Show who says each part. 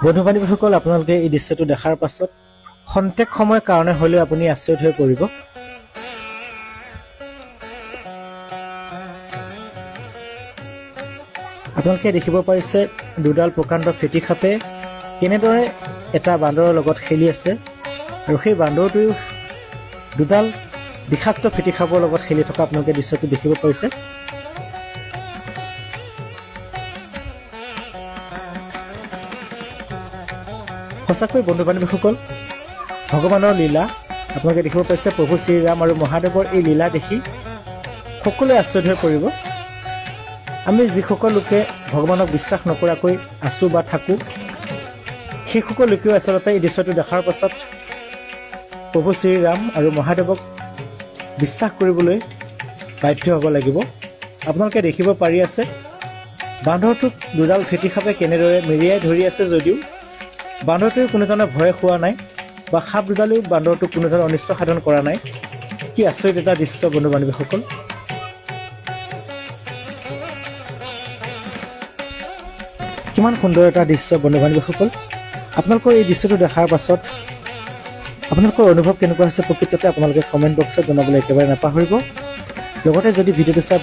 Speaker 1: বন্ধু বান্ধৱীসকল, আপোনালোকে এই দৃশ্যটো দেখাৰ পাছত খন্তেক সময়ৰ কাৰণে হ'লেও আপুনি আচৰিত হৈ পৰিব। আপোনালোকে দেখিব পাৰিছে দুডাল প্ৰকাণ্ড ফেটি সাপে কেনেদৰে এটা বান্দৰৰ লগত খেলি আছে, আৰু সেই বান্দৰটোৱেও দুডাল বিষাক্ত ফেটি সাপৰ লগত খেলি থকা আপোনালোকে দৃশ্যটো দেখিব পাৰিছে। সঁচাকৈ বন্ধু বান্ধৱীসকল, ভগৱানৰ লীলা আপোনালোকে দেখিব পাৰিছে। প্ৰভু শ্ৰীৰাম আৰু মহাদেৱৰ এই লীলা দেখি সকলোৱে আচৰিত হৈ পৰিব। আমি যিসকল লোকে ভগৱানক বিশ্বাস নকৰাকৈ আছোঁ বা থাকোঁ, সেইসকল লোকেও আচলতে এই দৃশ্যটো দেখাৰ পাছত প্ৰভু শ্ৰীৰাম আৰু মহাদেৱক বিশ্বাস কৰিবলৈ বাধ্য হ'ব লাগিব। আপোনালোকে দেখিব পাৰি আছে বান্দৰটোক দুডাল ফেটি সাপে কেনেদৰে মেৰিয়াই ধৰি আছে, যদিও বান্দৰটোৱে কোনো ধৰণৰ ভয় খোৱা নাই বা সাপ দুডালেও বান্দৰটোক কোনো ধৰণৰ অনিষ্ট সাধন কৰা নাই। কি আচৰিত এটা দৃশ্য বন্ধু বান্ধৱীসকল। কিমান সুন্দৰ এটা দৃশ্য বন্ধু বান্ধৱীসকল। আপোনালোকৰ এই দৃশ্যটো দেখাৰ পাছত আপোনালোকৰ অনুভৱ কেনেকুৱা হৈছে প্ৰকৃততে আপোনালোকে কমেণ্ট বক্সত জনাবলৈ একেবাৰে নাপাহৰিব। লগতে যদি ভিডিঅ'টো চাই